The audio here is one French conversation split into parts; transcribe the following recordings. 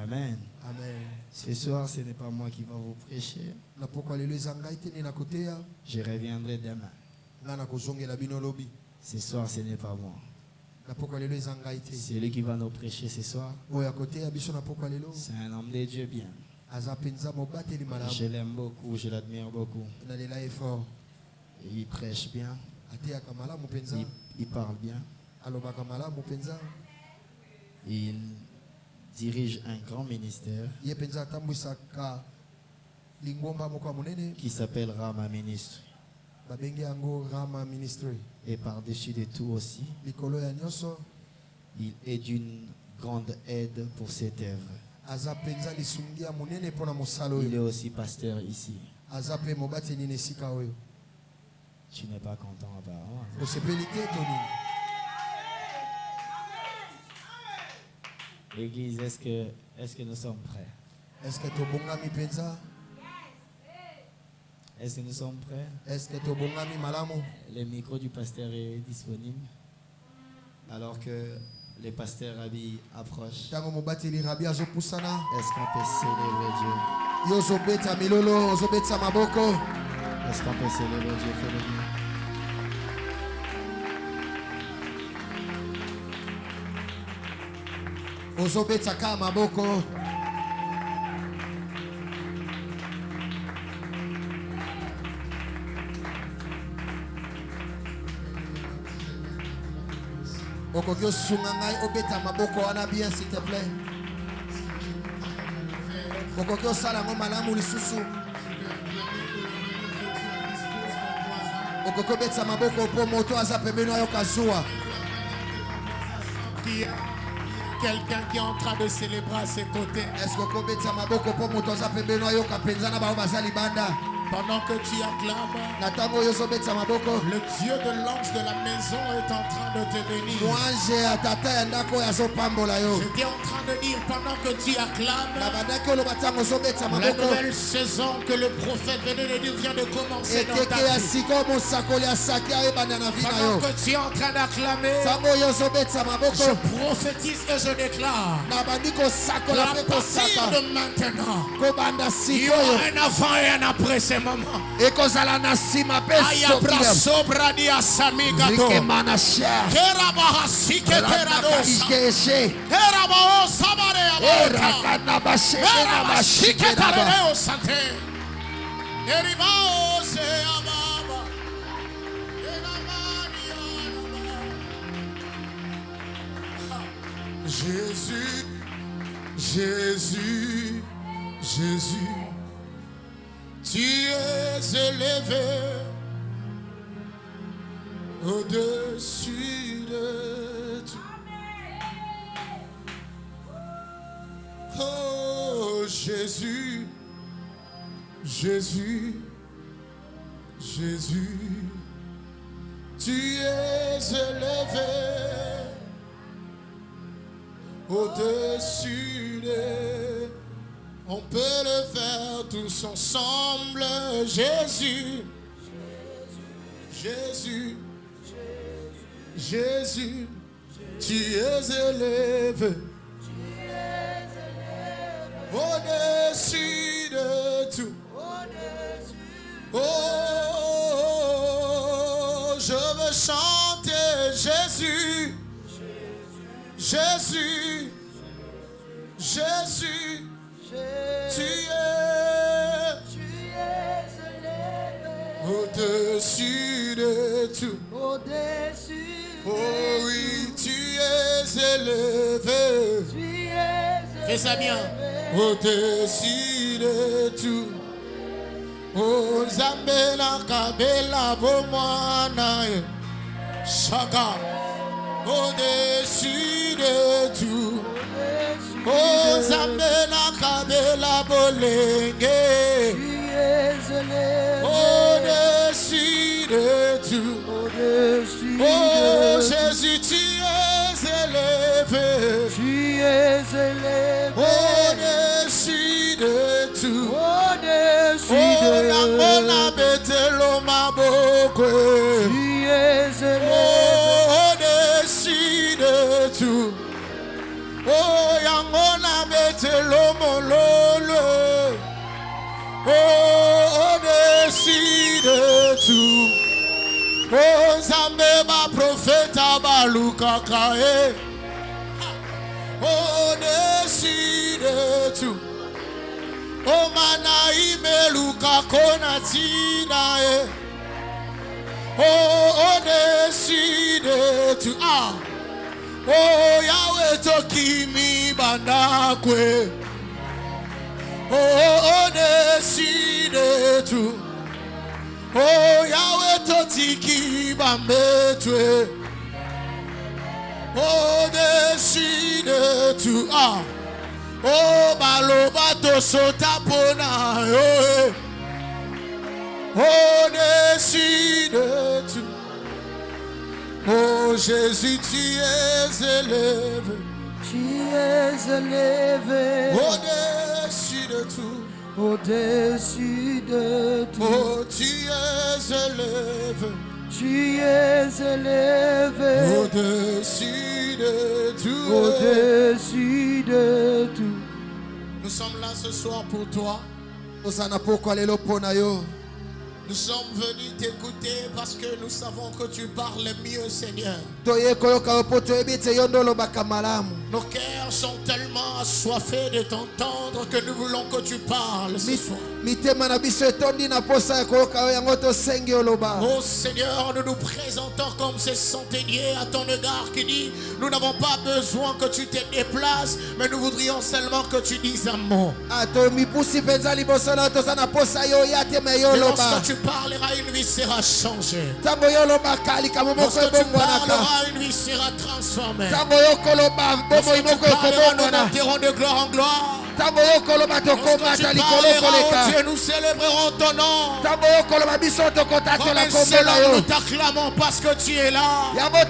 Amen. Amen. Ce soir, ce n'est pas moi qui va vous prêcher. Je reviendrai demain. Ce soir, ce n'est pas moi. C'est lui qui va nous prêcher ce soir. C'est un homme de Dieu bien. Je l'aime beaucoup, je l'admire beaucoup. Il prêche bien. Il parle bien. Il dirige un grand ministère qui s'appelle Rama Ministry. Et par-dessus de tout aussi, il est d'une grande aide pour cette œuvre. Il est aussi pasteur ici. Tu n'es pas content apparemment. L'église, est-ce que nous sommes prêts? Est-ce que nous sommes prêts? Le micro du pasteur est disponible. Alors que le pasteur Rabi approche. Est-ce qu'on peut célébrer Dieu? Est-ce qu'on peut célébrer Dieu? Fais-le bien. Ozobetaka maboko. Okokyo sungangai obeta maboko wana bien s'il te plaît. Okokyo salango malamu lisusu. Okokyo beta maboko po moto aza pembeni ayo kazua. Quelqu'un qui est en train de célébrer à ses côtés. Est-ce que pendant que tu acclames, le Dieu de l'ange de la maison est en train de te bénir. J'étais en train de dire pendant que tu acclames, la nouvelle saison que le prophète venait de dire vient de commencer dans ta vie. Pendant que tu es en train d'acclamer, je prophétise et je déclare qu'à partir de maintenant, il y aura un avant et un après ces moments. Jésus, Jésus, Jésus, tu es élevé au-dessus de tout. Oh Jésus, Jésus, Jésus, tu es élevé au-dessus de... On peut le faire tous ensemble. Jésus, Jésus, Jésus, tu es élevé au-dessus de tout. Oh, je veux chanter Jésus, Jésus, Jésus, tu es au-dessus de tout. Oh oui, tu es élevé. Fais ça bien. Au-dessus de tout. Oh Zambela Kabela Bomana Shaka. Au-dessus de tout. Oh Zambela Kabela Bolenge. Au-dessus de tout. Oh Jésus, tu es élevé. Au-dessus de tout. Oh Yamona Betelo Maboko. Au-dessus de tout. Oh Yamona Betelo betelo mololo. Oh, décide tout. Oh, Zambé ma prophète Baluka Kae. Oh, décide tout. Oh, Manaïme Luka Konatina. Oh, décide tout. Ah. Oh, Yahweh Tokimi Bandakwe. Oh, décide tout. Oh, Yahweh Totiki Bambetwe. Oh, décide tout. Ah. Oh, Balobato Sotapona. Oh, décide tout. Oh, Jésus, tu es élevé. Tu es élevé. Au-dessus de tout. Au-dessus de tout. Oh, tu es élevé. Tu es élevé. Au-dessus de tout. Au-dessus de tout. Nous sommes là ce soir pour toi. Nous sommes venus t'écouter parce que nous savons que tu parles mieux, Seigneur. Nos cœurs sont tellement assoiffés de t'entendre que nous voulons que tu parles ce soir. Oh Seigneur, nous nous présentons comme ces centeniers à ton égard qui dit, nous n'avons pas besoin que tu te déplaces, mais nous voudrions seulement que tu dises un mot. Lorsque tu parleras, une vie sera changée. Lorsque tu parleras, une vie sera transformée. Lorsque tu parleras, nous monterons de gloire en gloire. Lorsque tu parleras, oh Dieu, nous célébrerons ton nom. Comme un seul homme, nous t'acclamons parce que tu es là. Comme un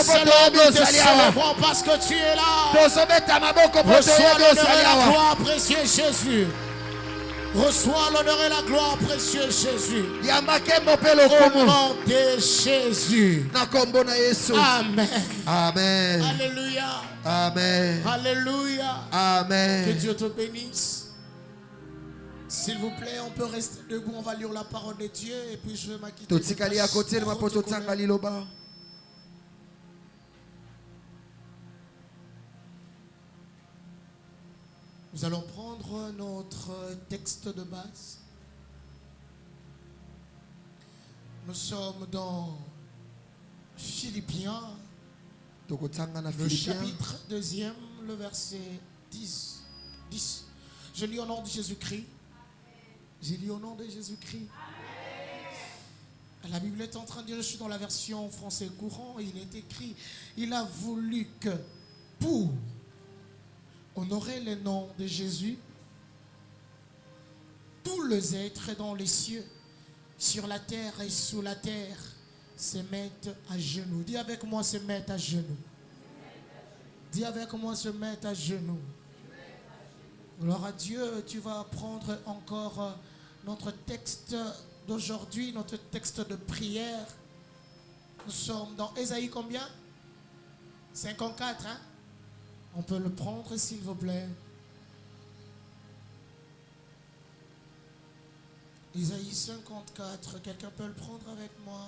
seul homme, nous te célébrons parce que tu es là. Reçois l'honneur et la gloire, précieux Jésus. Reçois l'honneur et la gloire, précieux Jésus. Au nom de Jésus. Amen. Amen. Alléluia. Amen. Alléluia. Amen. Que Dieu te bénisse. S'il vous plaît, on peut rester debout. On va lire la parole de Dieu et puis je vais m'acquitter. Nous allons prendre notre texte de base. Nous sommes dans Philippiens, le chapitre 2e, le verset 10. Je lis au nom de Jésus-Christ. J'ai lu au nom de Jésus-Christ. La Bible est en train de dire, je suis dans la version français courant, et il est écrit, il a voulu que pour honorer le nom de Jésus, tous les êtres dans les cieux, sur la terre et sous la terre, se mettent à genoux. Dis avec moi, se mettent à genoux. Dis avec moi, se mettent à genoux. Gloire à Dieu, tu vas prendre encore notre texte d'aujourd'hui, notre texte de prière. Nous sommes dans Ésaïe combien? 54, hein? On peut le prendre, s'il vous plaît. Isaïe 54, quelqu'un peut le prendre avec moi?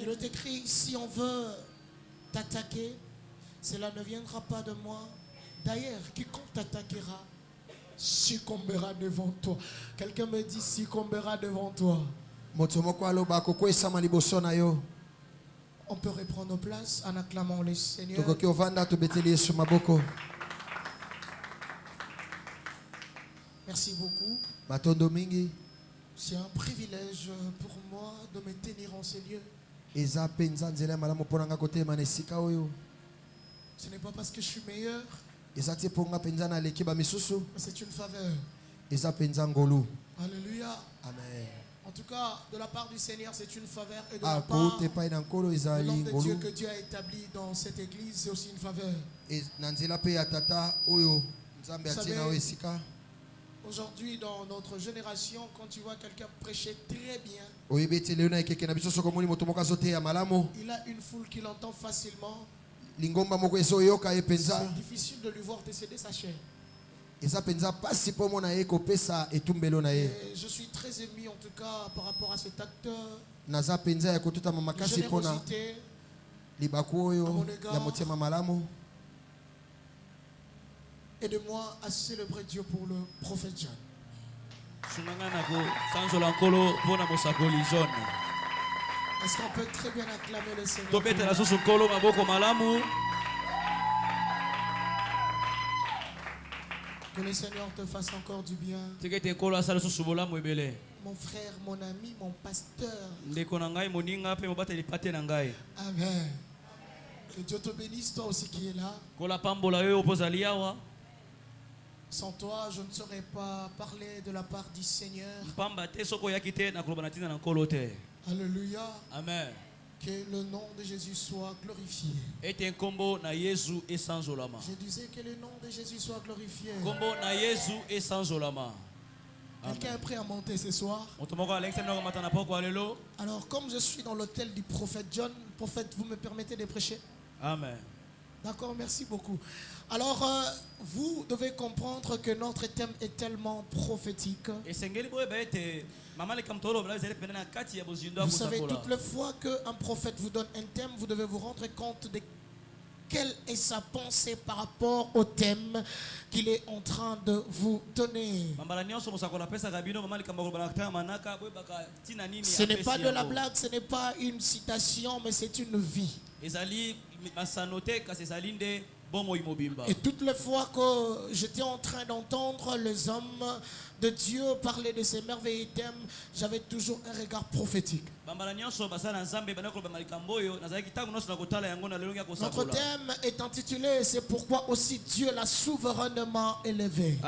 Il est écrit, si on veut t'attaquer, cela ne viendra pas de moi. D'ailleurs, quiconque t'attaquera succombera devant toi. Quelqu'un me dit succombera devant toi. On peut reprendre nos places en acclamant le Seigneur. Merci beaucoup. C'est un privilège pour moi de me tenir en ces lieux. Ce n'est pas parce que je suis meilleur, mais c'est une faveur. Alléluia. Amen. En tout cas, de la part du Seigneur, c'est une faveur. Et de la part de l'homme de Dieu que Dieu a établi dans cette église, c'est aussi une faveur. Vous savez, aujourd'hui, dans notre génération, quand tu vois quelqu'un prêcher très bien, il a une foule qui l'entend facilement. C'est difficile de lui voir décéder sa chair. Et je suis très ému en tout cas par rapport à cet acteur. Générosité à mon égard. Aide-moi à célébrer Dieu pour le prophète John. Est-ce qu'on peut très bien acclamer le Seigneur? Que le Seigneur te fasse encore du bien. Mon frère, mon ami, mon pasteur. Amen. Que Dieu te bénisse, toi aussi qui es là. Sans toi, je ne saurais pas parler de la part du Seigneur. Alléluia. Amen. Que le nom de Jésus soit glorifié. Je disais que le nom de Jésus soit glorifié. Quelqu'un est prêt à monter ce soir? Alors, comme je suis dans l'hôtel du prophète John, prophète, vous me permettez de prêcher? Amen. D'accord, merci beaucoup. Alors, vous devez comprendre que notre thème est tellement prophétique. Vous savez, toutes les fois qu'un prophète vous donne un thème, vous devez vous rendre compte de quelle est sa pensée par rapport au thème qu'il est en train de vous donner. Ce n'est pas de la blague, ce n'est pas une citation, mais c'est une vie. Et toutes les fois que j'étais en train d'entendre les hommes de Dieu parler de ces merveilleux thèmes, j'avais toujours un regard prophétique. Notre thème est intitulé « C'est pourquoi aussi Dieu l'a souverainement élevé ».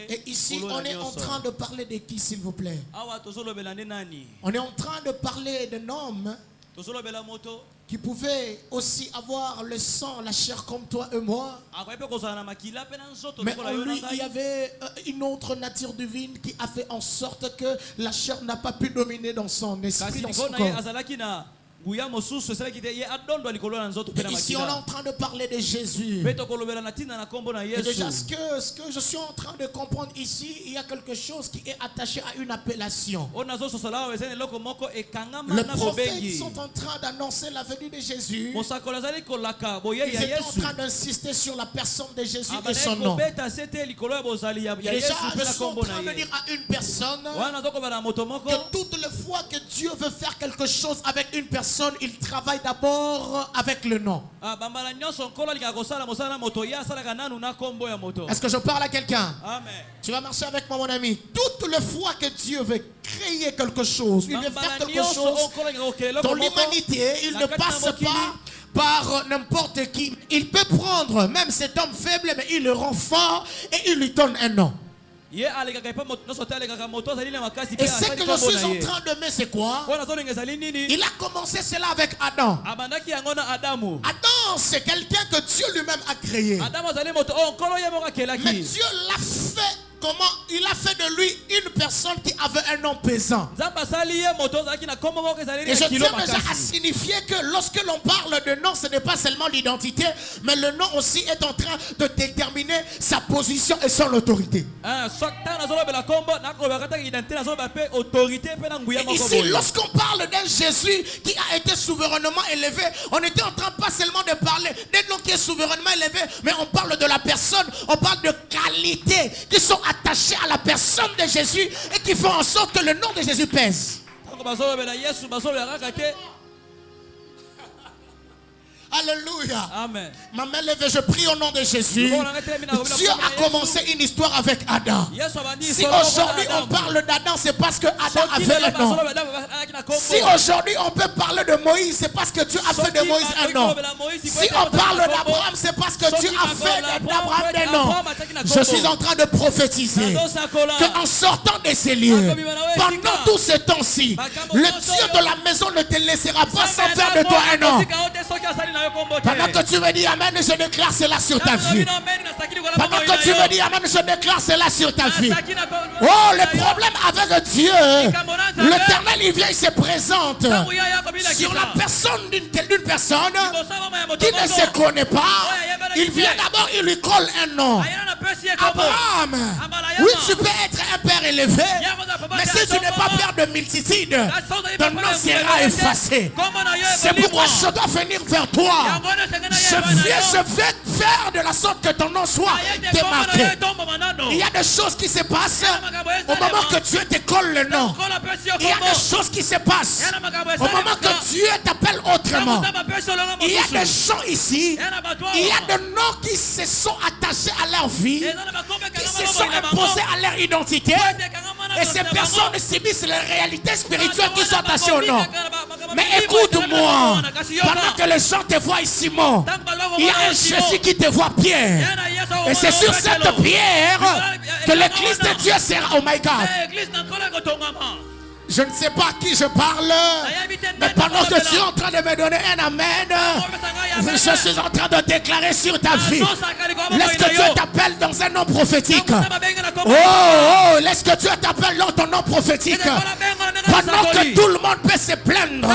Et ici, on est en train de parler de qui, s'il vous plaît? On est en train de parler d'un homme qui pouvait aussi avoir le sang, la chair comme toi et moi. Mais en lui, il y avait une autre nature divine qui a fait en sorte que la chair n'a pas pu dominer dans son esprit, dans son corps. Et ici, on est en train de parler de Jésus. Et déjà, ce que je suis en train de comprendre ici, il y a quelque chose qui est attaché à une appellation. Les prophètes sont en train d'annoncer la venue de Jésus. Ils étaient en train d'insister sur la personne de Jésus et son nom. Déjà, je suis en train de dire à une personne que toutes les fois que Dieu veut faire quelque chose avec une personne, il travaille d'abord avec le nom. Est-ce que je parle à quelqu'un? Tu vas marcher avec moi, mon ami. Toutes les fois que Dieu veut créer quelque chose, il veut faire quelque chose dans l'humanité, il ne passe pas par n'importe qui. Il peut prendre même cet homme faible, mais il le rend fort et il lui donne un nom. Et ce que je suis en train de mettre, c'est quoi? Il a commencé cela avec Adam. Adam, c'est quelqu'un que Dieu lui-même a créé. Mais Dieu l'a fait. Comment il a fait de lui une personne qui avait un nom pesant. Et je tiens déjà à signifier que lorsque l'on parle de nom, ce n'est pas seulement l'identité, mais le nom aussi est en train de déterminer sa position et son autorité. Et ici, lorsqu'on parle d'un Jésus qui a été souverainement élevé, on était en train pas seulement de parler d'un nom qui est souverainement élevé, mais on parle de la personne, on parle de qualités qui sont attachés à la personne de Jésus et qui font en sorte que le nom de Jésus pèse. Alléluia. Amen. Ma main levée, je prie au nom de Jésus. Dieu a commencé une histoire avec Adam. Si aujourd'hui on parle d'Adam, c'est parce que Adam avait le nom. Si aujourd'hui on peut parler de Moïse, c'est parce que Dieu a fait de Moïse un nom. Si on parle d'Abraham, c'est parce que Dieu a fait d'Abraham des noms. Je suis en train de prophétiser qu'en sortant de ces lieux, pendant tout ce temps-ci, le Dieu de la maison ne te laissera pas sans faire de toi un nom. Pendant que tu me dis Amen, je déclare cela sur ta vie. Pendant que tu me dis Amen, je déclare cela sur ta vie. Oh, le problème avec Dieu, l'Éternel, il vient, il se présente sur la personne d'une personne qui ne se connaît pas. Il vient d'abord, il lui colle un nom. Abraham. Oui, tu peux être un père élevé, mais si tu n'es pas père de multitude, ton nom sera effacé. C'est pourquoi je dois venir vers toi. Je vais faire de la sorte que ton nom soit démarqué. Il y a des choses qui se passent au moment que Dieu te colle le nom. Il y a des choses qui se passent au moment que Dieu t'appelle autrement. Il y a des gens ici, il y a des noms qui se sont attachés à leur vie, qui se sont imposés à leur identité, et ces personnes subissent les réalités spirituelles qui sont attachées au nom. Mais écoute-moi, pendant que les gens te voient ici mort, il y a un Jésus qui te voit pierre. Et c'est sur cette pierre que l'église de Dieu sera. Oh my God. Je ne sais pas à qui je parle, mais pendant que tu es en train de me donner un amen, je suis en train de déclarer sur ta vie. Laisse que Dieu t'appelle dans un nom prophétique. Oh, laisse que Dieu t'appelle dans ton nom prophétique. Pendant que tout le monde peut se plaindre,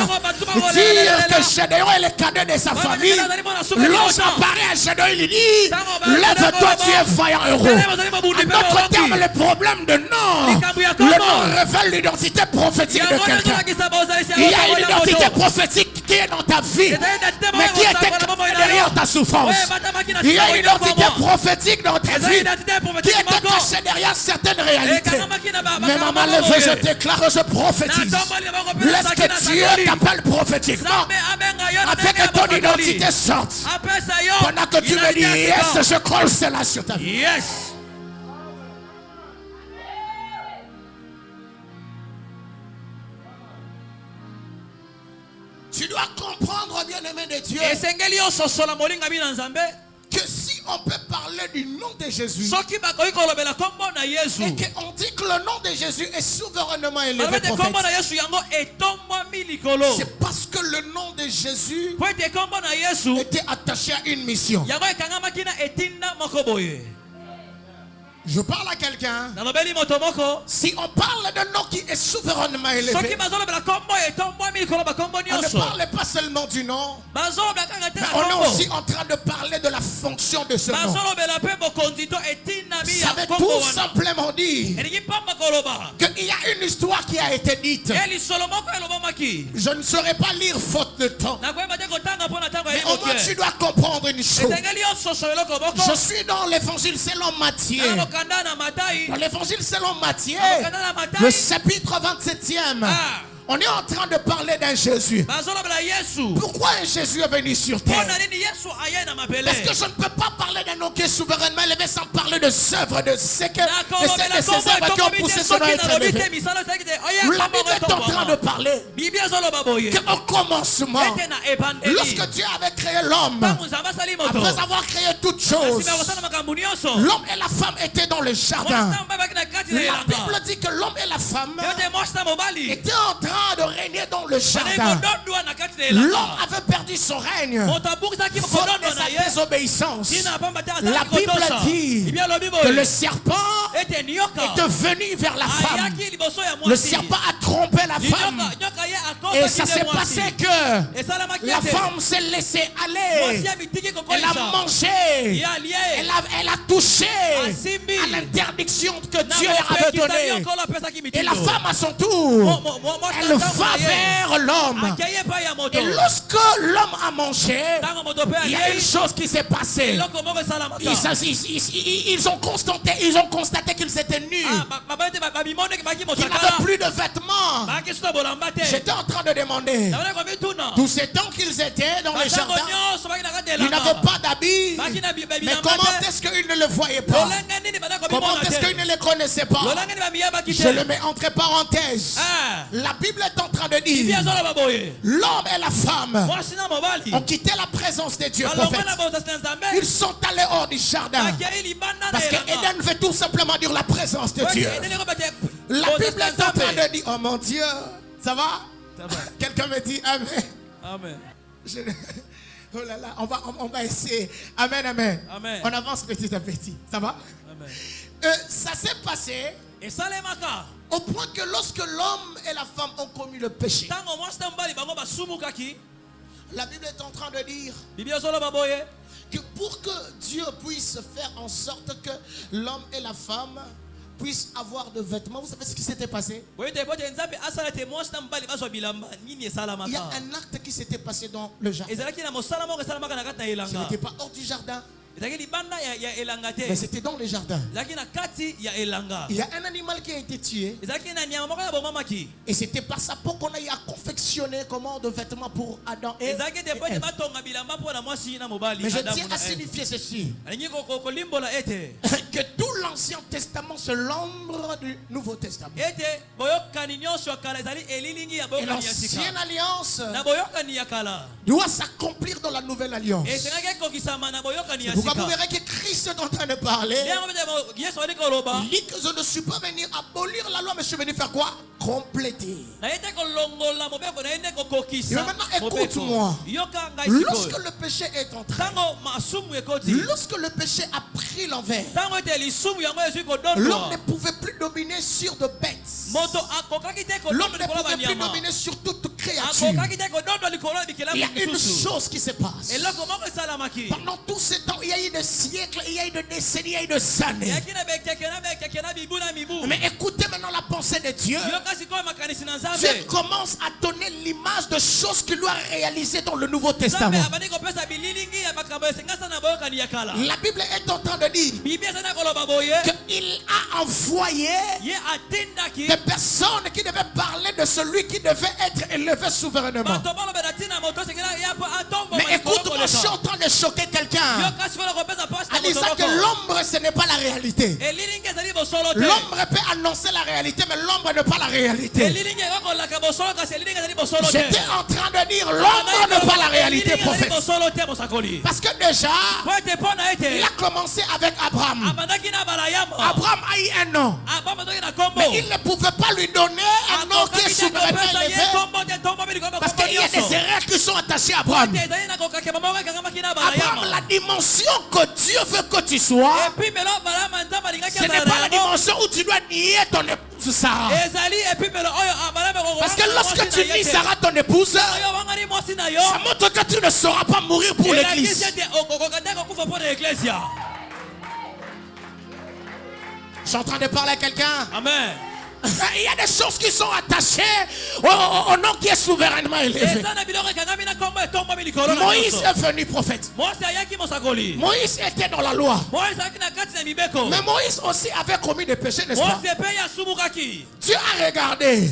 dire que Gédéon est le cadet de sa famille, l'ange apparaît à Gédéon, il dit, lève-toi, tu es vaillant heureux. En d'autres termes, le problème de nom, le nom révèle l'identité prophétique de quelqu'un. Il y a une identité prophétique qui est dans ta vie, mais qui est derrière ta souffrance. Il y a une identité prophétique dans ta vie qui est cachée derrière certaines réalités. Mais maman, levée, je déclare, je prophétise. Laisse que Dieu t'appelle prophétiquement afin que ton identité sorte. Pendant que tu me dis yes, je colle cela sur ta vie. Yes. Tu dois comprendre, bien-aimé de Dieu, que si on peut parler du nom de Jésus et qu'on dit que le nom de Jésus est souverainement élevé, c'est parce que le nom de Jésus était attaché à une mission. Je parle à quelqu'un. Si on parle d'un nom qui est souverainement élevé, on ne parle pas seulement du nom, mais on est aussi en train de parler de la fonction de ce nom. Ça veut tout simplement dire qu'il y a une histoire qui a été dite. Je ne saurais pas lire faute de temps, mais au moins tu dois comprendre une chose. Je suis dans l'évangile selon Matthieu. Dans l'évangile selon Matthieu, le chapitre 27e, on est en train de parler d'un Jésus. Pourquoi un Jésus est venu sur terre? Parce que je ne peux pas parler d'un nom qui est souverainement élevé sans parler de ses œuvres, de ces œuvres qui ont poussé son nom à être élevé. La Bible est en train de parler qu'au commencement, lorsque Dieu avait créé l'homme, après avoir créé toutes choses, l'homme et la femme étaient dans le jardin. La Bible dit que l'homme et la femme étaient en train de régner dans le jardin. L'homme avait perdu son règne faute de sa désobéissance. La Bible dit que le serpent est venu vers la femme. Le serpent a trompé la femme. Et ça s'est passé que la femme s'est laissée aller. Elle a mangé. Elle a touché à l'interdiction que Dieu leur avait donnée. Et la femme à son tour, elle va vers l'homme. Et lorsque l'homme a mangé, il y a une chose qui s'est passée. Ils ont constaté qu'ils étaient nus. n'avaient plus de vêtements. J'étais en train de demander, tous ces temps qu'ils étaient dans les jardins, ils n'avaient pas d'habits. Mais comment est-ce qu'ils ne le voyaient pas? Comment est-ce qu'ils ne les connaissaient pas? Je le mets entre parenthèses. La Bible est en train de dire, l'homme et la femme ont quitté la présence de Dieu, prophète. Ils sont allés hors du jardin. Parce que Éden veut tout simplement dire la présence de Dieu. La Bible est en train de dire, oh mon Dieu, ça va? Quelqu'un me dit Amen. Amen. Oh là là, on va essayer. Amen, amen. Amen. On avance petit à petit. Ça va? Amen. Ça s'est passé au point que lorsque l'homme et la femme ont commis le péché, la Bible est en train de dire que pour que Dieu puisse faire en sorte que l'homme et la femme puissent avoir de vêtements, vous savez ce qui s'était passé? Il y a un acte qui s'était passé dans le jardin. Ce n'était pas hors du jardin, mais c'était dans le jardin. Il y a un animal qui a été tué, et c'était par sa peau qu'on a eu à confectionner comment de vêtements pour Adam et Ève. Mais je tiens à signifier ceci, que tout l'Ancien Testament c'est l'ombre du Nouveau Testament. Et l'ancienne alliance doit s'accomplir dans la nouvelle alliance. Pourquoi vous verrez que Christ est en train de parler. Il dit que je ne suis pas venu abolir la loi, mais je suis venu faire quoi? Compléter. Et maintenant écoute-moi. Lorsque le péché est entré, lorsque le péché a pris l'envers, l'homme ne pouvait plus dominer sur de bêtes. L'homme ne pouvait plus dominer sur toute créature. Il y a une chose qui se passe. Pendant tous ces temps, il y a eu des siècles, il y a eu des décennies, il y a eu des années. Mais écoutez maintenant la pensée de Dieu. Dieu commence à donner l'image de choses qu'il doit réaliser dans le Nouveau Testament. La Bible est en train de dire qu'il a envoyé des personnes qui devaient parler de celui qui devait être élevé souverainement. Mais écoute-moi, je suis en train de choquer quelqu'un en disant que l'ombre ce n'est pas la réalité. L'ombre peut annoncer la réalité, mais l'ombre n'est pas la réalité. J'étais en train de dire l'ombre n'est pas la réalité, prophète. Parce que déjà, il a commencé avec Abraham. Abraham a eu un nom, mais il ne pouvait pas lui donner un nom qui est souverainement élevé, parce qu'il y a des erreurs qui sont attachées à Abraham. Abraham, la dimension que Dieu veut que tu sois, ce n'est pas la dimension où tu dois nier ton épouse Sarah. Parce que lorsque tu nies Sarah, ton épouse, ça montre que tu ne sauras pas mourir pour l'église. Je suis en train de parler à quelqu'un. Amen. Il y a des choses qui sont attachées au nom qui est souverainement élevé. Moïse est venu prophète. Moïse était dans la loi. Mais Moïse aussi avait commis des péchés, n'est-ce pas? Dieu a regardé.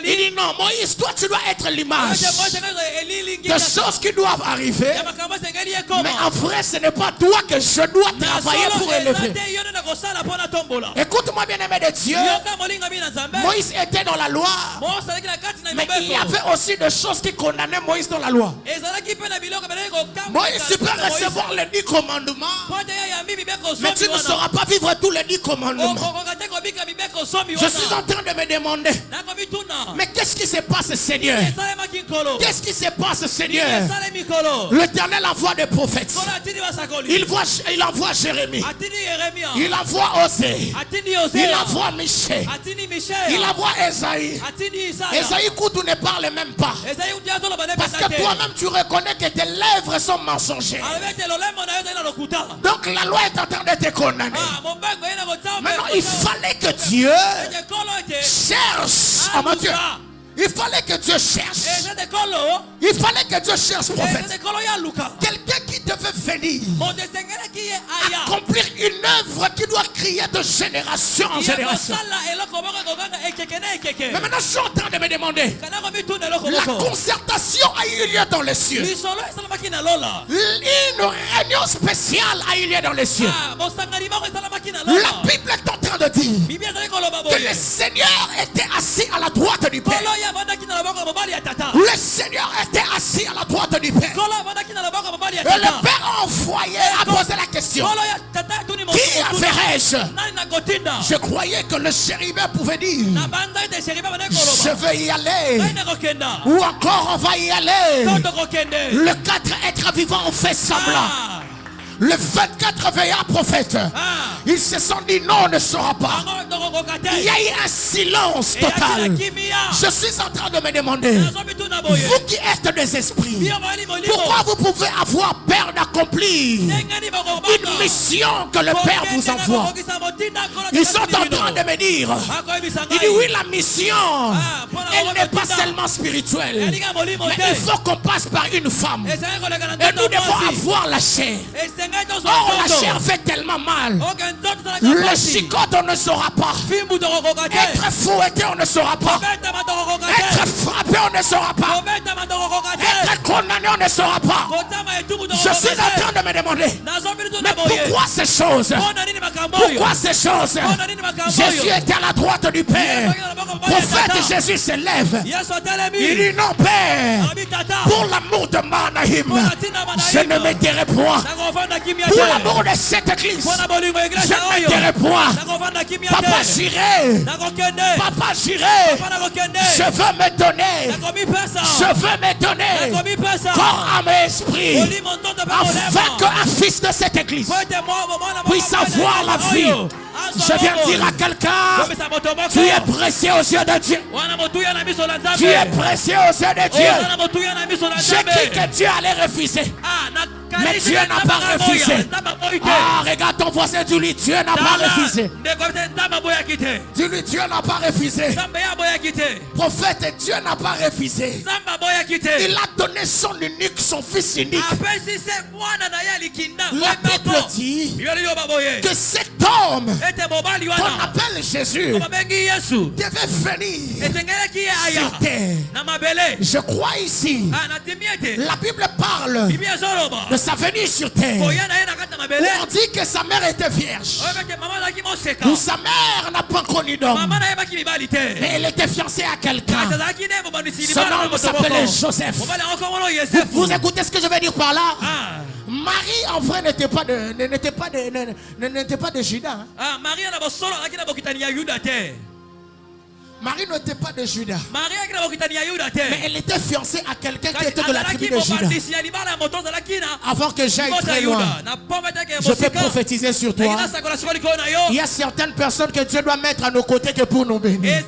Il dit non, Moïse, toi tu dois être l'image de choses qui doivent arriver. Mais en vrai, ce n'est pas toi que je dois travailler pour élever. Écoute-moi, bien-aimé de Dieu. Moïse était dans la loi, mais il y avait aussi des choses qui condamnaient Moïse dans la loi. Moïse, tu peux recevoir les 10 commandements, mais tu ne sauras pas vivre tous les 10 commandements. Je suis en train de me demander, mais qu'est-ce qui se passe, Seigneur? Qu'est-ce qui se passe, Seigneur? L'Éternel envoie des prophètes. Il envoie Jérémie. Il envoie Osée. Il envoie Michel. Il envoie Esaïe. Esaïe, écoute, tu ne parles même pas. Parce que toi-même, tu reconnais que tes lèvres sont mensongères. Donc la loi est en train de te condamner. Maintenant, il fallait que Dieu cherche. Oh mon Dieu. Il fallait que Dieu cherche. Il fallait que Dieu cherche, prophète. Quelqu'un qui devait venir accomplir une œuvre qui doit crier de génération en génération. Mais maintenant, je suis en train de me demander, la concertation a eu lieu dans les cieux. Une réunion spéciale a eu lieu dans les cieux. La Bible est en train de dire que le Seigneur était assis à la droite du Père. Le Seigneur était assis à la droite du Père. Et le Père a envoyé à poser la question: qui enverrai-je? Je croyais que le chérubin pouvait dire: je vais y aller. Ou encore on va y aller. Le 4 êtres vivants ont fait semblant. Le 24 veillards prophètes, ils se sont dit non, on ne saura pas. Il y a eu un silence total. Je suis en train de me demander, vous qui êtes des esprits, pourquoi vous pouvez avoir peur d'accomplir une mission que le Père vous envoie? Ils sont en train de me dire, il dit oui, la mission, elle n'est pas seulement spirituelle, mais il faut qu'on passe par une femme. Et nous devons avoir la chair. Or la chair fait tellement mal. Le chicote on ne saura pas. Être fouetté on ne saura pas. Être frappé on ne saura pas. Être condamné on ne saura pas. Je suis en train de me demander, mais pourquoi ces choses? Pourquoi ces choses? Jésus était à la droite du Père. Prophète Jésus se lève. Il dit non Père, pour l'amour de Manaïm, je ne me tairai point. Pour l'amour de cette église, je ne me tairai point. Papa j'irai. Papa j'irai. Je veux me donner. Je veux me donner corps, âme et esprit, afin qu'un fils de cette église puisse avoir la vie. Je viens dire à quelqu'un, tu es précieux aux yeux de Dieu. Tu es précieux aux yeux de Dieu. J'ai cru que Dieu allait refuser, mais Dieu n'a pas refusé. Ah, regarde ton voisin, dis-lui, Dieu n'a pas refusé. Dis-lui, Dieu n'a pas refusé. Prophète, Dieu n'a pas refusé. Il a donné son unique, son fils unique. La Bible dit que cet homme qu'on appelle Jésus devait venir sur terre. Je crois ici, la Bible parle de sa venue sur terre. On dit que sa mère était vierge. Ou sa mère n'a pas connu d'homme. Mais elle était fiancée à quelqu'un. Son nom s'appelait Joseph. Vous écoutez ce que je veux dire par là? Marie en vrai n'était pas de Juda. Marie n'était pas de Juda. Mais elle était fiancée à quelqu'un qui était de la tribu de Juda. Avant que j'aille très loin, je peux prophétiser sur toi. Il y a certaines personnes que Dieu doit mettre à nos côtés que pour nous bénir.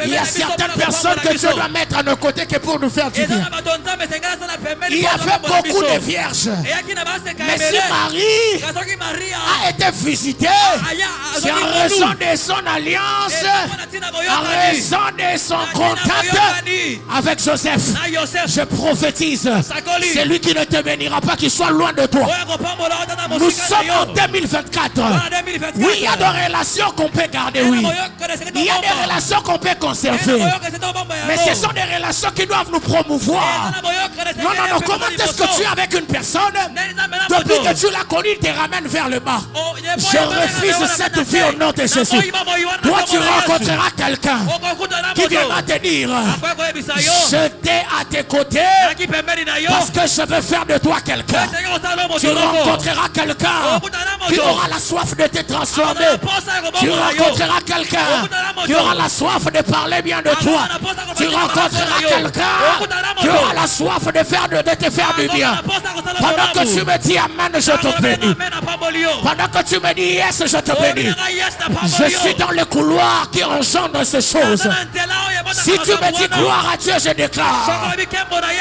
Il y a certaines personnes que Dieu doit mettre à nos côtés que pour nous faire du bien. Il y avait beaucoup de vierges. Mais si Marie a été visitée, c'est en raison de son alliance, en raison de son contact avec Joseph. Je prophétise, c'est lui qui ne te bénira pas, qu'il soit loin de toi. Nous sommes en 2024. Oui, il y a des relations qu'on peut garder, oui. Il y a des relations qu'on peut conserver. Mais ce sont des relations qui doivent nous promouvoir. Non, non, non, comment est-ce que tu es avec une personne, depuis que tu l'as connue, il te ramène vers le bas? Je refuse cette vie au nom de Jésus. Toi, tu rencontreras quelqu'un qui viendra te dire, je t'ai à tes côtés parce que je veux faire de toi quelqu'un. Tu rencontreras quelqu'un qui aura la soif de te transformer. Tu rencontreras quelqu'un qui aura la soif de parler bien de toi. Tu rencontreras quelqu'un qui aura la soif de te faire du bien. Pendant que tu me dis amen, je te bénis. Pendant que tu me dis yes, je te bénis. Je suis dans le couloir qui engendre ces choses. Si tu me dis gloire à Dieu, je déclare,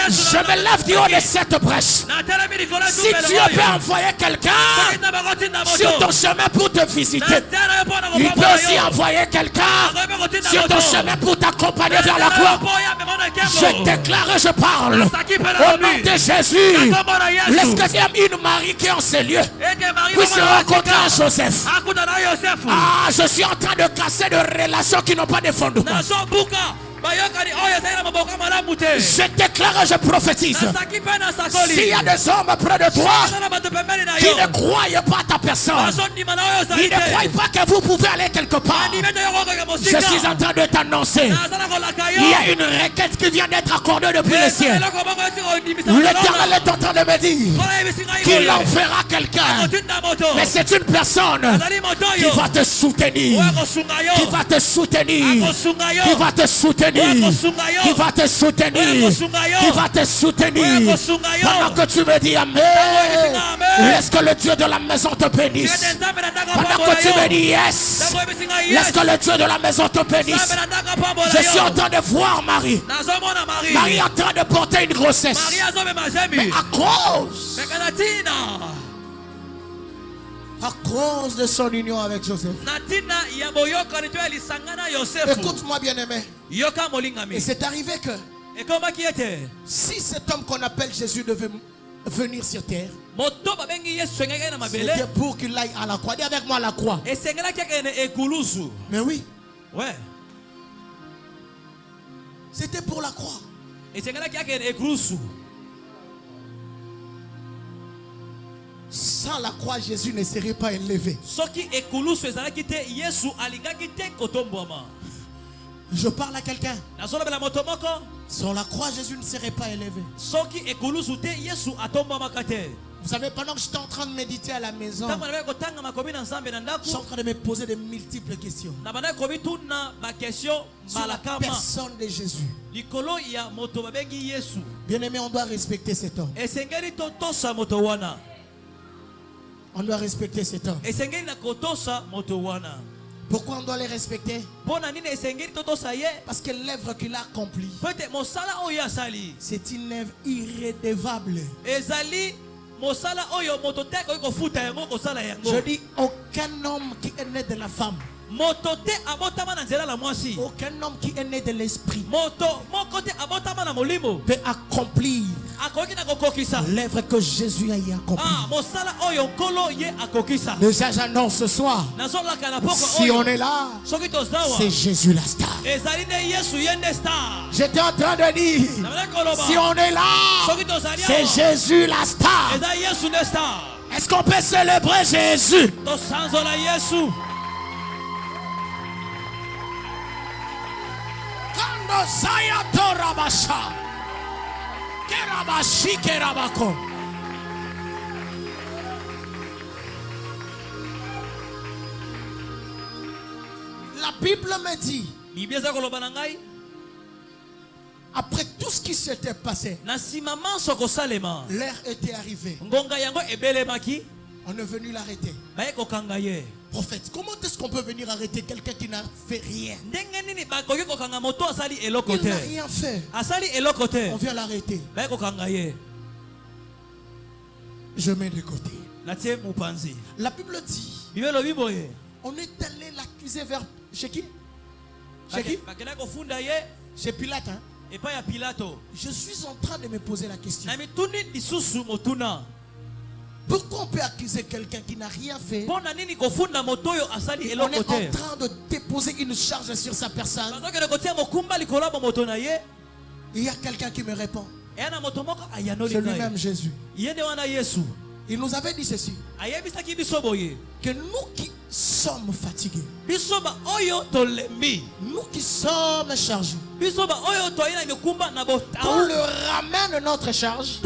je me lève du haut de cette brèche. Si Dieu peut envoyer quelqu'un sur ton chemin pour te visiter, il peut aussi envoyer quelqu'un quelqu'un sur ton chemin pour t'accompagner vers la croix. Je déclare et je parle au nom de Jésus. Laisse que une Marie qui est en ces lieux puisse rencontrer un Joseph. Ah, je suis en train de casser de relations qui n'ont pas de fondement. Je déclare et je prophétise. S'il y a des hommes près de toi qui ne croient pas à ta personne, ils ne croient pas que vous pouvez aller quelque part, je suis en train de t'annoncer. Il y a une requête qui vient d'être accordée depuis le ciel. L'Éternel est en train de me dire qu'il en fera quelqu'un. Mais c'est une personne qui va te soutenir, qui va te soutenir, qui va te soutenir, qui va te soutenir, qui va te soutenir. Pendant que tu me dis Amen, laisse que le Dieu de la maison te bénisse. Pendant que tu me dis Yes, laisse que le Dieu de la maison te bénisse. Je suis en train de voir Marie. Marie est en train de porter une grossesse. Mais à cause de son union avec Joseph. Écoute-moi bien aimé. Et c'est arrivé que si cet homme qu'on appelle Jésus devait venir sur terre, c'était pour qu'il aille à la croix. Dis avec moi à la croix. Mais oui. Ouais. C'était pour la croix. Sans la croix, Jésus ne serait pas élevé. Je parle à quelqu'un. Sans la croix, Jésus ne serait pas élevé. Vous savez, pendant que j'étais en train de méditer à la maison, je suis en train de me poser de multiples questions sur la personne de Jésus. Bien aimé, on doit respecter cet homme. On doit respecter cet homme. Pourquoi on doit les respecter? Parce que l'œuvre qu'il a accomplie, c'est une œuvre irrédevable. Je dis aucun homme qui est né de la femme, aucun homme qui est né de l'esprit peut accomplir l'œuvre que Jésus a accomplie. Déjà j'annonce ce soir, si on est là, c'est Jésus la star. J'étais en train de dire, si on est là, c'est Jésus la star. Est-ce qu'on peut célébrer Jésus? La Bible me dit, après tout ce qui s'était passé, l'heure était arrivée. On est venu l'arrêter. Prophète, comment est-ce qu'on peut venir arrêter quelqu'un qui n'a fait rien? Il n'a rien fait. On vient l'arrêter. Je mets de côté. La Bible dit, on est allé l'accuser vers chez qui? Chez qui? Chez Pilate. Hein? Je suis en train de me poser la question. Pourquoi on peut accuser quelqu'un qui n'a rien fait? On est en train de déposer une charge sur sa personne. Il y a quelqu'un qui me répond. C'est lui-même Jésus. Il nous avait dit ceci, que nous qui sommes fatigués, nous qui sommes chargés, qu'on le ramène notre charge,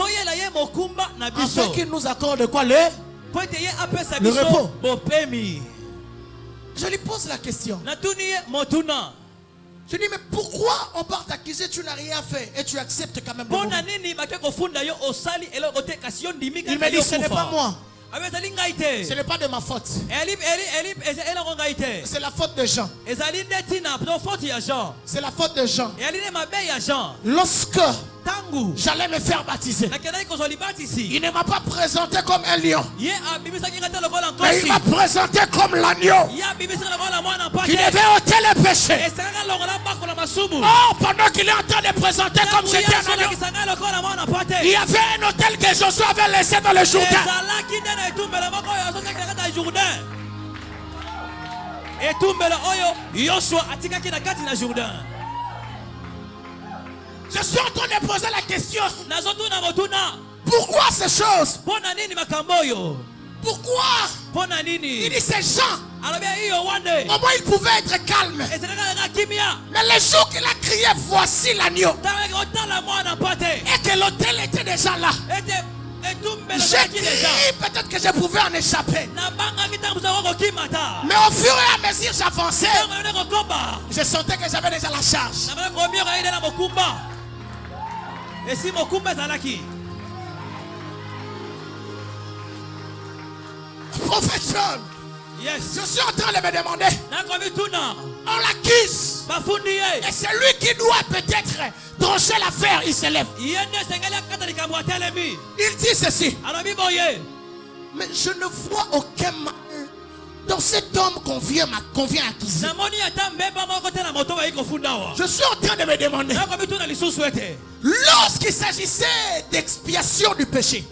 afin qu'il nous accorde quoi? Le repos. Je lui pose la question. Je dis, mais pourquoi on part t'accuser, tu n'as rien fait et tu acceptes quand même de mourir? Il me dit, ce n'est pas moi. Ce n'est pas de ma faute. C'est la faute de Jean. C'est la faute de Jean. Lorsque j'allais me faire baptiser. Il ne m'a pas présenté comme un lion, mais il m'a présenté comme l'agneau qui devait ôter les péchés. Oh, pendant qu'il est en train de présenter comme j'étais un agneau, il y avait un hôtel que Josué avait laissé dans le Jourdain. Je suis en train de poser la question. Pourquoi ces choses? Pourquoi? Il dit ces gens, au moins il pouvait être calme. Mais le jour qu'il a crié, voici l'agneau, et que l'hôtel était déjà là, j'ai crié, peut-être que je pouvais en échapper. Mais au fur et à mesure j'avançais, je sentais que j'avais déjà la charge. Prophète John, yes. Je suis en train de me demander, on l'accuse, et c'est lui qui doit peut-être trancher l'affaire. Il se lève, il dit ceci: mais je ne vois aucun mal dans cet homme qu'on vient accuser. Je suis en train de me demander, lorsqu'il s'agissait d'expiation du péché,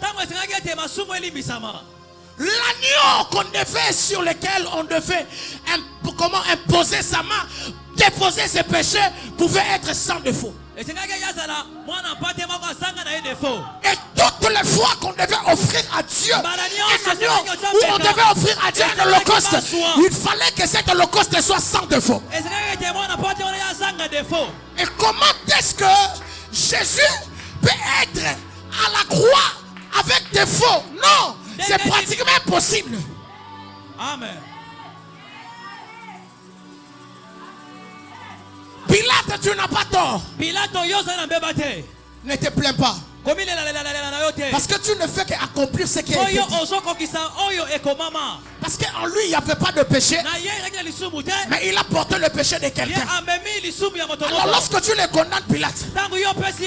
l'agneau qu'on devait, sur lequel on devait imposer sa main, déposer ses péchés, pouvait être sans défaut. Et toutes les fois qu'on devait offrir à Dieu un agneau, ou on devait offrir à Dieu un holocauste, il fallait que cet holocauste soit sans défaut. Et comment est-ce que Jésus peut être à la croix avec défaut? Non, c'est pratiquement impossible. Amen. Pilate, tu n'as pas tort. Ne te plains pas. Parce que tu ne fais qu'accomplir ce qui est dit. Parce qu'en lui il n'y avait pas de péché, mais il a porté le péché de quelqu'un. Alors lorsque tu le condamnes, Pilate,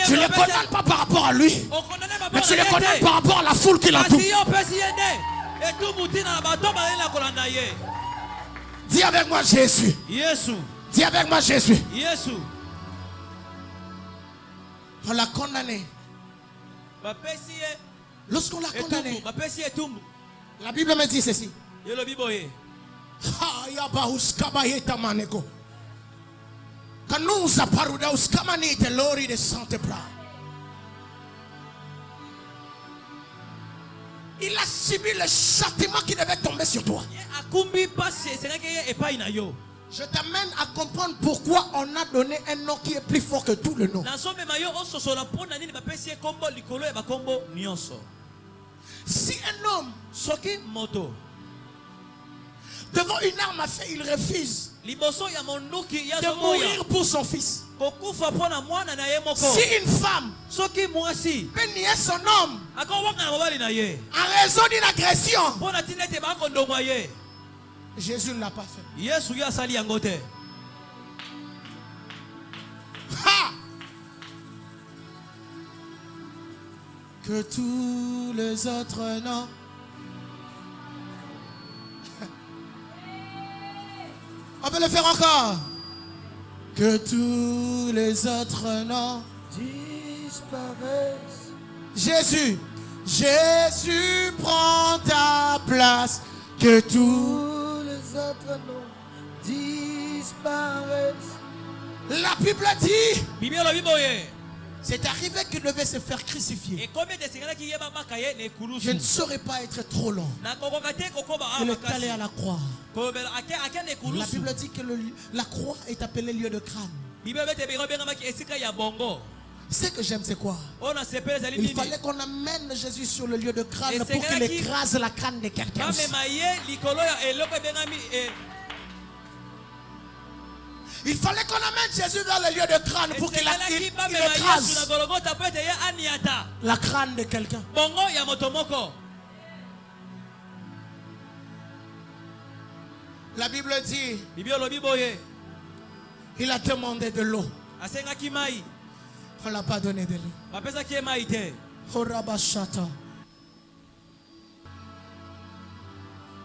tu ne le condamnes pas par rapport à lui, mais tu le condamnes par rapport à la foule qui l'entoure. Dis avec moi Jésus. Dis avec moi Jésus. On l'a condamné. Lorsqu'on l'a condamné, la Bible me dit ceci. Il a subi le châtiment qui devait tomber sur toi. Je t'amène à comprendre pourquoi on a donné un nom qui est plus fort que tout le nom. Si un homme devant une arme à feu, il refuse de mourir pour son fils. Si une femme peut nier son homme en raison d'une agression, Jésus ne l'a pas fait. Ha! Que tous les autres noms on peut le faire encore. Que tous les autres noms disparaissent. Jésus, Jésus prend ta place. Que tous les autres noms disparaissent. La Bible dit, c'est arrivé qu'il devait se faire crucifier. Je ne saurais pas être trop long. Il est allé à la croix. La Bible dit que la croix est appelée lieu de crâne. Ce que j'aime, c'est quoi? Il fallait qu'on amène Jésus sur le lieu de crâne pour qu'il écrase la crâne de quelqu'un. Il fallait qu'on amène Jésus vers le lieu de crâne pour qu'il écrase la crâne de quelqu'un. La Bible dit, il a demandé de l'eau. On l'a pas donné de l'eau.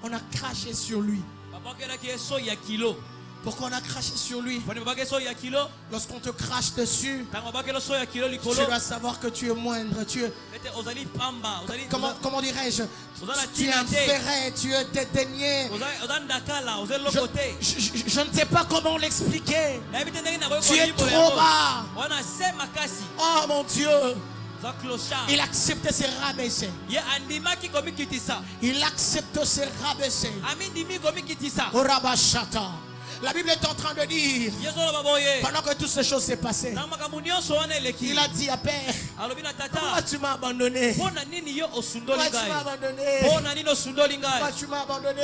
On a craché sur lui. Pourquoi on a craché sur lui? Lorsqu'on te crache dessus, tu dois savoir que tu es moindre. Comment dirais-je? Tu es inféré, tu es dédaigné. Je ne sais pas comment l'expliquer. Tu es trop bas. Oh mon Dieu. Il accepte de se rabaisser. Il accepte de se rabaisser. Au Rabashata. La Bible est en train de dire, pendant que toutes ces choses s'est passées, il a dit à Père, pourquoi tu m'as abandonné? Pourquoi tu m'as abandonné? Pourquoi tu m'as abandonné?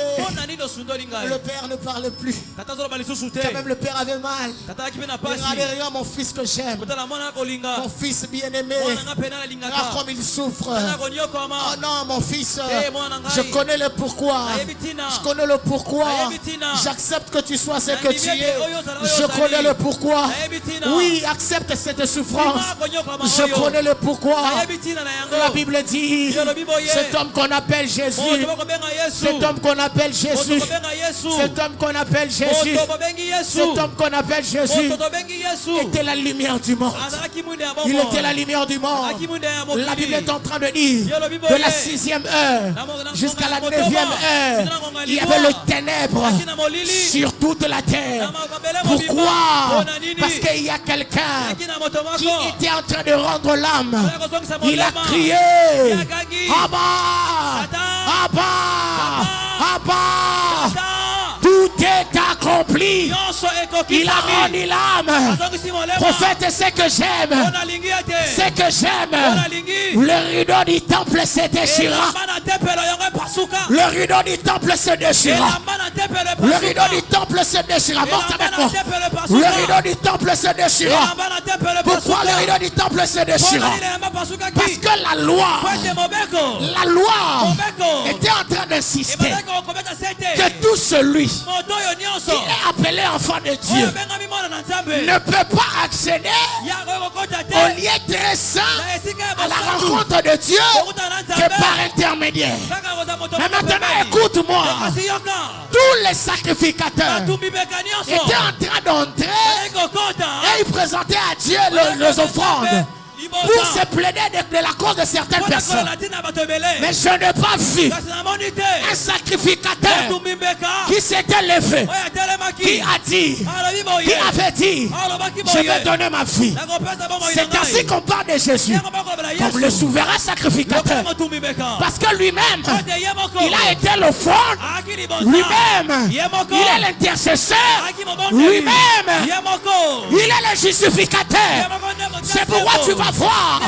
Le Père ne parle plus. Quand même le Père avait mal. Regardez, regarde mon fils que j'aime. Mon fils bien-aimé. Regarde comme il souffre. Oh non, mon fils, je connais le pourquoi. Je connais le pourquoi. J'accepte que tu sois ce que tu es. Je connais le pourquoi. Oui, accepte cette souffrance. Je connais le pourquoi. La Bible dit, cet homme qu'on appelle Jésus, cet homme qu'on appelle Jésus, cet homme qu'on appelle Jésus, cet homme qu'on appelle Jésus était la lumière du monde. Il était la lumière du monde. La Bible est en train de dire, de la 6e heure jusqu'à la 9e heure, il y avait le ténèbre sur toute la terre. Pourquoi? Parce qu'il y a quelqu'un qui était en train de rendre l'âme. Il a crié, Abba, Abba, Abba. Tout est accompli. Il a rendu l'âme. Prophète, c'est que j'aime. C'est que j'aime. Le rideau du temple se déchira. Le rideau du temple se déchira. Le rideau du temple se déchira. Monte avec moi. Le rideau du temple se déchira. Pourquoi le rideau du temple se déchira? Parce que la loi était en train d'insister que tout celui qui est appelé enfant de Dieu ne peut pas accéder au lieu très saint à la rencontre de Dieu que par intermédiaire. Mais maintenant écoute-moi, tous les sacrificateurs étaient en train d'entrer et ils présentaient à Dieu les offrandes pour se plaider de la cause de certaines personnes. Mais je n'ai pas vu un sacrificateur qui s'était levé, qui a dit, qui avait dit, je vais donner ma vie. C'est ainsi qu'on parle de Jésus comme le souverain sacrificateur, parce que lui-même il a été l'offrande, lui-même il est l'intercesseur, lui-même il est le justificateur. C'est pourquoi tu vas voir,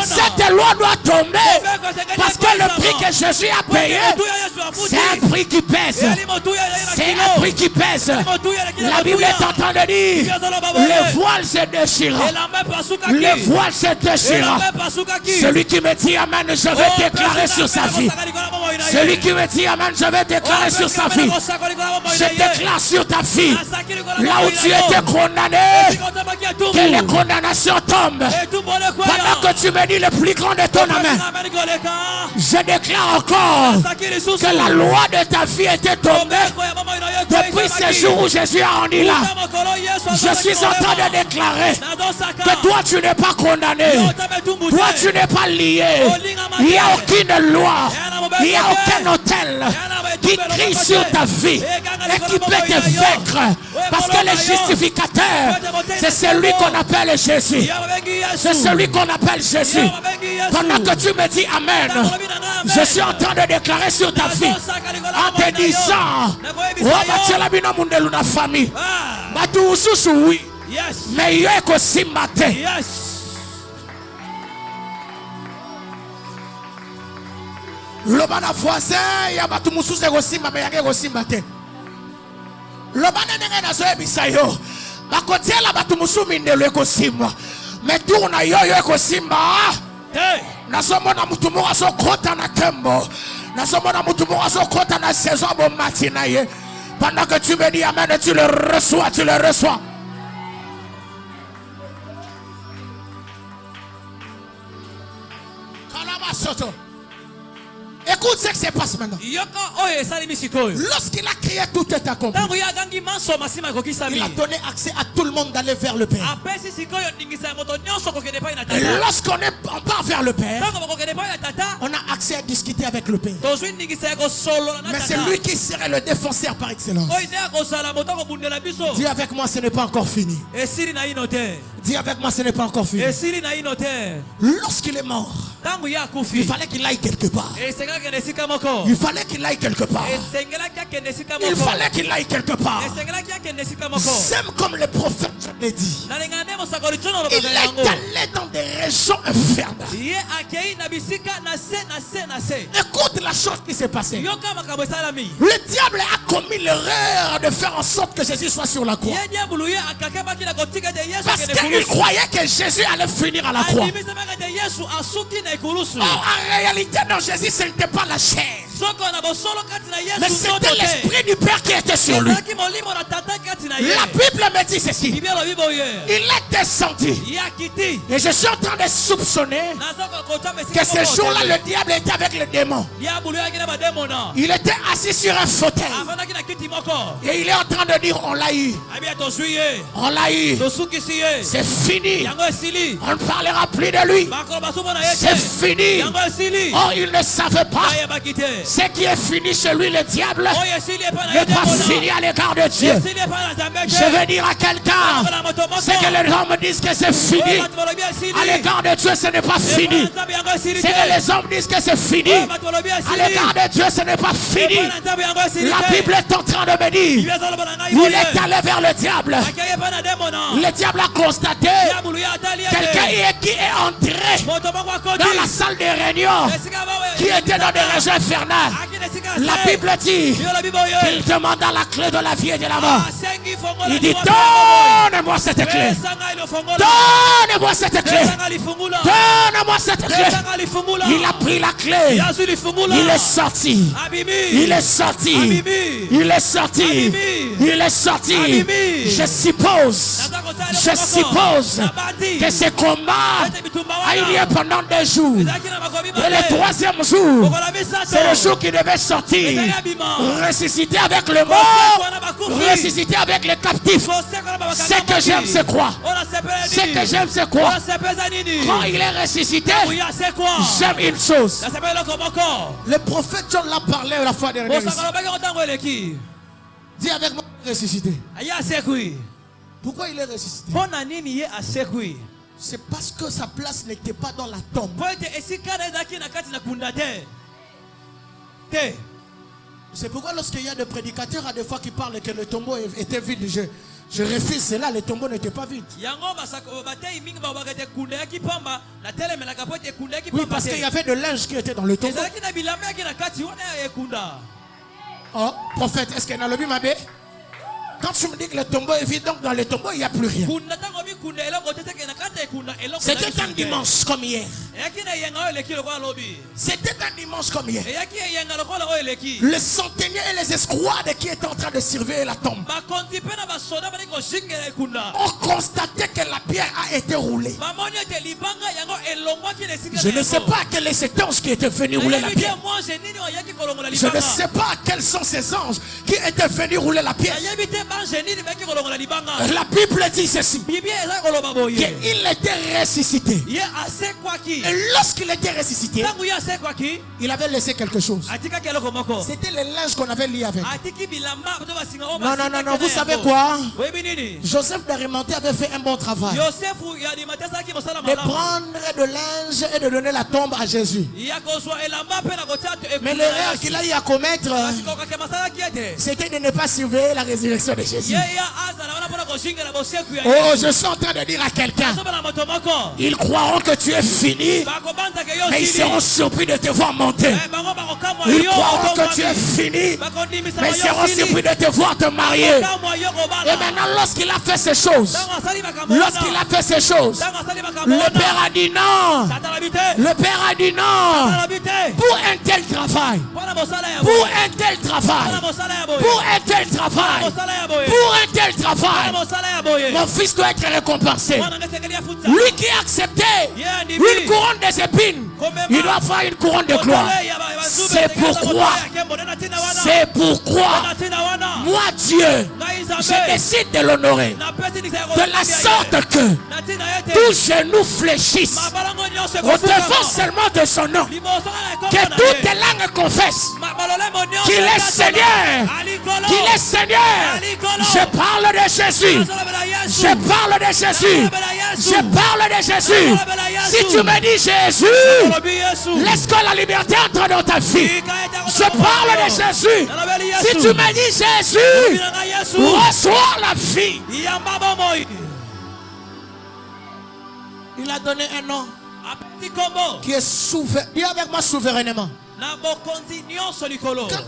cette loi doit tomber, parce que le prix que Jésus a payé, c'est un prix qui pèse. C'est un prix qui pèse. La Bible est en train de dire, le voile se déchira. Le voile se déchira. Celui qui me dit amen, je vais déclarer sur sa vie. Celui qui me dit amen, je vais déclarer sur sa vie. Je déclare sur ta vie, là où tu étais condamné, que les condamnations tombent. Pendant que tu me dis le plus grand de ton amen, je déclare encore que la loi de ta vie était tombée depuis ce jour où Jésus a rendu là. Je suis en train de déclarer que toi tu n'es pas condamné, toi tu n'es pas lié. Il n'y a aucune loi, il n'y a aucun autel qui crie sur ta vie et qui peut te vaincre, parce que le justificateur, c'est celui qu'on appelle Jésus. C'est celui qu'on appelle Jésus. Pendant que tu me dis amen, je suis en train de déclarer sur ta vie en te disant, famille, oui, mais il y a aussi matin. Le bana voisin, il y a batu musu se gosimba, mais il y a gosimba te. Le bana nenge na zoe bisayo, bakotie la batu musu minde le gosimba, mais tourna yo gosimba. Nasomona mutu moko so kota na tembo, nasomona mutu moko so kota na saison bon matina ye. Pendant que tu me dis amen, tu le reçois, tu le reçois. Attends. Écoute ce qui se passe maintenant. Lorsqu'il a créé, tout est accompli. Il a donné accès à tout le monde d'aller vers le Père. Et lorsqu'on part vers le Père, on a accès à discuter avec le Père. Mais c'est lui qui serait le défenseur par excellence. Dis avec moi, ce n'est pas encore fini. Dis avec moi, ce n'est pas encore fini. Lorsqu'il est mort, il fallait qu'il aille quelque part. Il fallait qu'il aille quelque part. Il fallait qu'il aille quelque part. C'est comme le prophète l'a dit. Il est allé dans des régions infernales. Écoute la chose qui s'est passée. Le diable a commis l'erreur de faire en sorte que Jésus soit sur la croix. Parce qu'il croyait que Jésus allait finir à la croix. En réalité, non, Jésus, ce n'était pas la chair. Mais c'était l'esprit du Père qui était sur lui. La Bible me dit ceci. Il est descendu. Et je suis en train de soupçonner que ce jour-là, le diable était avec le démon. Il était assis sur un fauteuil. Et il est en train de dire, on l'a eu. On l'a eu. C'est fini. On ne parlera plus de lui. C'est fini. Oh, il ne savait pas. Ce qui est fini chez lui, le diable, n'est pas fini à l'égard de Dieu. Je veux dire à quelqu'un, c'est que les hommes disent que c'est fini. À l'égard de Dieu, ce n'est pas fini. C'est que les hommes disent que c'est fini. À l'égard de Dieu, ce n'est pas fini. La Bible est en train de me dire, il est allé vers le diable. Le diable a constaté quelqu'un qui est entré dans la salle de réunion, qui était dans des régions infernales. La Bible dit qu'il demanda la clé de la vie et de la mort. Il dit, donne-moi cette clé. Donne-moi cette clé. Donne-moi cette clé. Il a pris la clé. Il est sorti. Il est sorti. Il est sorti. Il est sorti. Je suppose que ce combat a eu lieu pendant 2 jours. Et le 3e jour, c'est le jour qui devait sortir, ressusciter avec le mort, ressusciter avec les captifs. Ce que j'aime, c'est quoi? Ce que j'aime, c'est quoi? Quand il est ressuscité, j'aime une chose. Le prophète John l'a parlé la fois dernière. Dis avec moi, ressuscité. Pourquoi il est ressuscité? C'est parce que sa place n'était pas dans la tombe. C'est pourquoi lorsqu'il y a des prédicateurs à des fois qui parlent que le tombeau était vide, je refuse cela, le tombeau n'était pas vide. Oui, parce qu'il y avait de linge qui était dans le tombeau. Oh, prophète, est-ce qu'il y a le mabé? Quand tu me dis que le tombeau est vide, donc dans le tombeau, il n'y a plus rien. C'était un dimanche comme hier. C'était un dimanche comme hier. Les centeniers et les escouades qui étaient en train de surveiller la tombe ont constaté que la pierre a été roulée. Je ne sais pas quel est cet ange qui était venu rouler la pierre. Je ne sais pas quels sont ces anges qui étaient venus rouler la pierre. La Bible dit ceci, qu'il était ressuscité. Et lorsqu'il était ressuscité, il avait laissé quelque chose. C'était le linge qu'on avait lié avec. Non, vous savez quoi? Joseph d'Arimathie avait fait un bon travail de prendre de linge et de donner la tombe à Jésus. Mais l'erreur qu'il a eu à commettre, c'était de ne pas surveiller la résurrection de Jésus. Oh, je suis en train de dire à quelqu'un, ils croiront que tu es fini, mais ils seront surpris de te voir monter. Ils croiront que tu es fini, mais ils seront surpris de te voir te marier. Et maintenant, lorsqu'il a fait ces choses, le Père a dit non. Le Père a dit non. Pour un tel travail, pour un tel travail, pour un tel travail, pour un tel travail, mon fils doit être récompensé. Lui qui a accepté une couronne des épines Il doit avoir une couronne de gloire. C'est pourquoi, moi Dieu, je décide de l'honorer de la sorte que tous genoux fléchissent au devant seulement de son nom, que toutes les langues confessent qu'il est Seigneur, qu'il est Seigneur. Je parle de Jésus, je parle de Jésus, je parle de Jésus. Si tu me dis Jésus, laisse que la liberté entre dans ta vie. Je parle de Jésus. Si tu me dis Jésus, reçois la vie. Il a donné un nom qui est souverain. Dis avec moi souverainement. Quand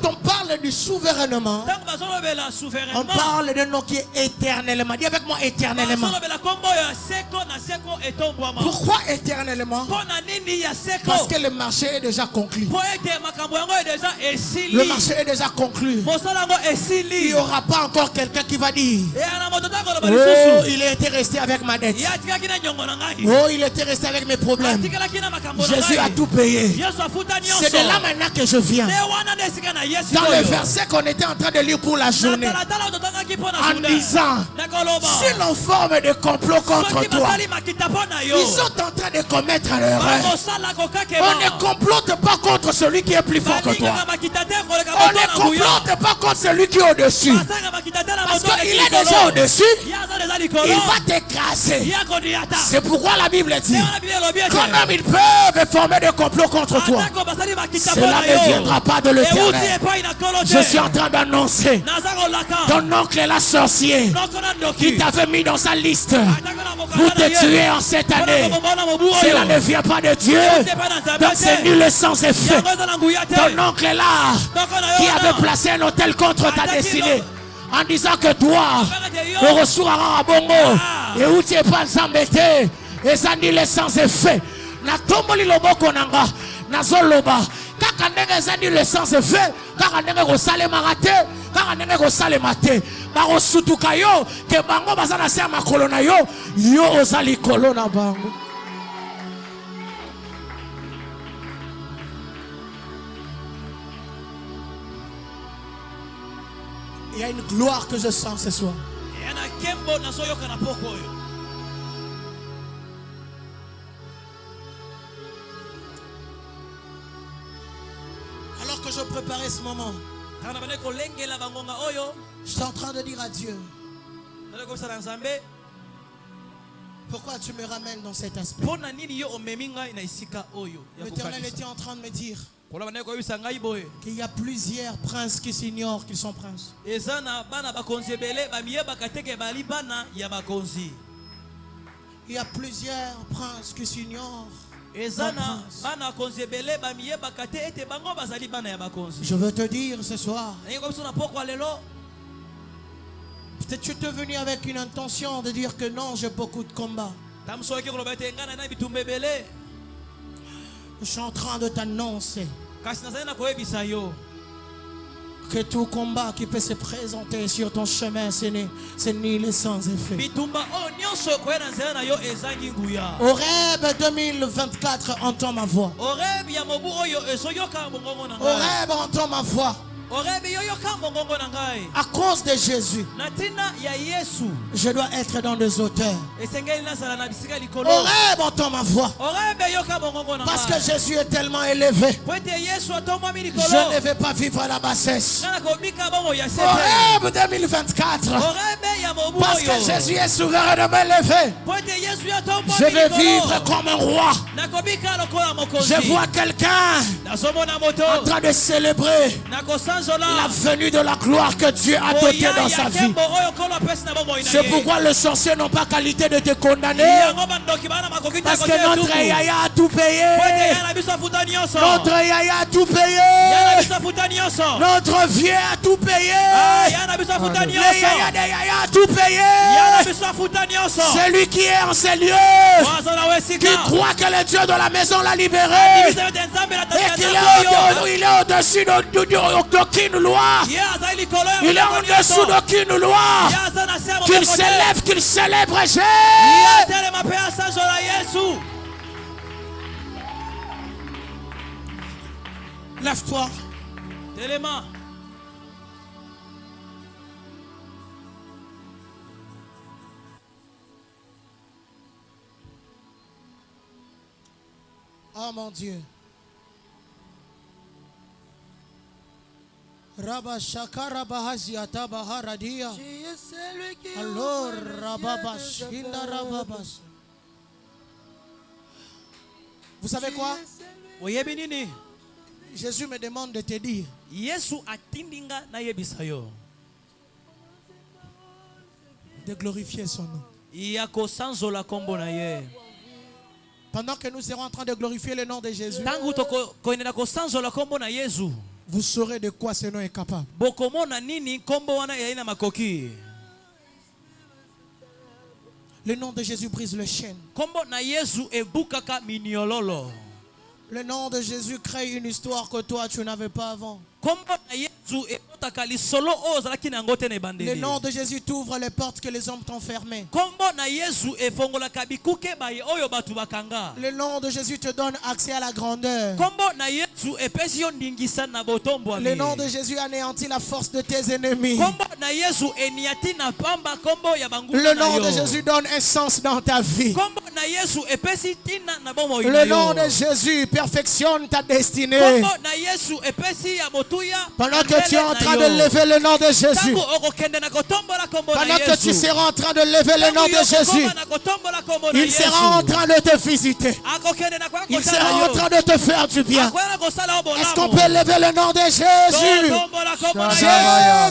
on parle du souverainement, on parle d'un nom qui est éternellement. Dis avec moi éternellement. Pourquoi éternellement? Parce que le marché est déjà conclu. Le marché est déjà conclu. Il n'y aura pas encore quelqu'un qui va dire oh, il était resté avec ma dette. Oh, il était resté avec mes problèmes. Jésus a tout payé. C'est de là maintenant que je viens. Dans le verset qu'on était en train de lire pour la journée, en disant si l'on forme des complots contre toi, ils sont en train de commettre l'erreur. On ne complote pas contre celui qui est plus fort que toi. On ne complote pas contre celui qui est au-dessus. Parce qu'il est déjà au-dessus, il va t'écraser. C'est pourquoi la Bible dit comment ils peuvent former des complots contre toi. Cela ne viendra pas de l'Éternel. Je suis en train d'annoncer ton oncle est la sorcier qui t'avait mis dans sa liste pour te tuer en cette année. Cela ne vient pas de Dieu. Donc c'est nul et sans effet. Ton oncle est là qui avait placé un hôtel contre ta destinée en disant que toi tu reçois un bongo et où tu n'es pas embêté et ça nul et sans effet. Na tomboli loboko nanga na zoloba kaka ndenge ezali le sens effet kaka ndenge kosalema raté kaka ndenge kosalema te bakosutuka yo ke bango baza na se ya makolo na yo yo oza likolo na bango. Il y a une gloire que je sens ce soir. Alors que je préparais ce moment, je suis en train de dire à Dieu, pourquoi tu me ramènes dans cet aspect? L'Éternel était en train de me dire qu'il y a plusieurs princes qui s'ignorent qu'ils sont princes. Il y a plusieurs princes qui s'ignorent. Je veux te dire ce soir, peut-être tu es venu avec une intention de dire que non, j'ai beaucoup de combats. Je suis en train de t'annoncer que tout combat qui peut se présenter sur ton chemin, c'est nul et sans effet. Horeb 2024, entends ma voix. Horeb, entends ma voix. À cause de Jésus, je dois être dans des hauteurs. Horeb, entends ma voix. Parce que Jésus est tellement élevé, je ne vais pas vivre à la bassesse. Horeb 2024, parce que Jésus est souverain de m'élever, je vais vivre comme un roi. Je vois quelqu'un en train de célébrer la venue de la gloire que Dieu a dotée dans sa vie. C'est pourquoi les sorciers n'ont pas qualité de te condamner, parce que notre Yaya a tout payé. Notre Yaya a tout payé. Notre vieux a tout payé. Le Yaya de Yaya a tout payé. Celui qui est en ces lieux, qui croit que le Dieu de la maison l'a libéré et qu'il est au-dessus d'aucune loi. Il est au-dessous d'aucune loi. Qu'il s'élève, qu'il célèbre Jésus. Lève-toi. Téléma. Oh mon Dieu. Rabba Shakara Bahazi Atabaha Radia. Alors Rababas Hinda Rababas. Vous savez quoi? Jésus me demande de te dire. De glorifier son nom. Pendant que nous serons en train de glorifier le nom de Jésus, vous saurez de quoi ce nom est capable. Le nom de Jésus brise les chaînes. Le nom de Jésus crée une histoire que toi tu n'avais pas avant. Le nom de Jésus t'ouvre les portes que les hommes t'ont fermées. Le nom de Jésus te donne accès à la grandeur. Le nom de Jésus anéantit la force de tes ennemis. Le nom de Jésus donne un sens dans ta vie. Le nom de Jésus perfectionne ta destinée. Pendant que tu es en train de lever le nom de Jésus, pendant que tu seras en train de lever le nom de Jésus, il sera en train de te visiter. Il sera en train de te faire du bien. Est-ce qu'on peut lever le nom de Jésus?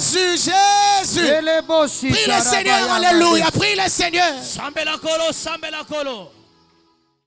Jésus, Jésus. Prie le Seigneur, alléluia. Prie le Seigneur.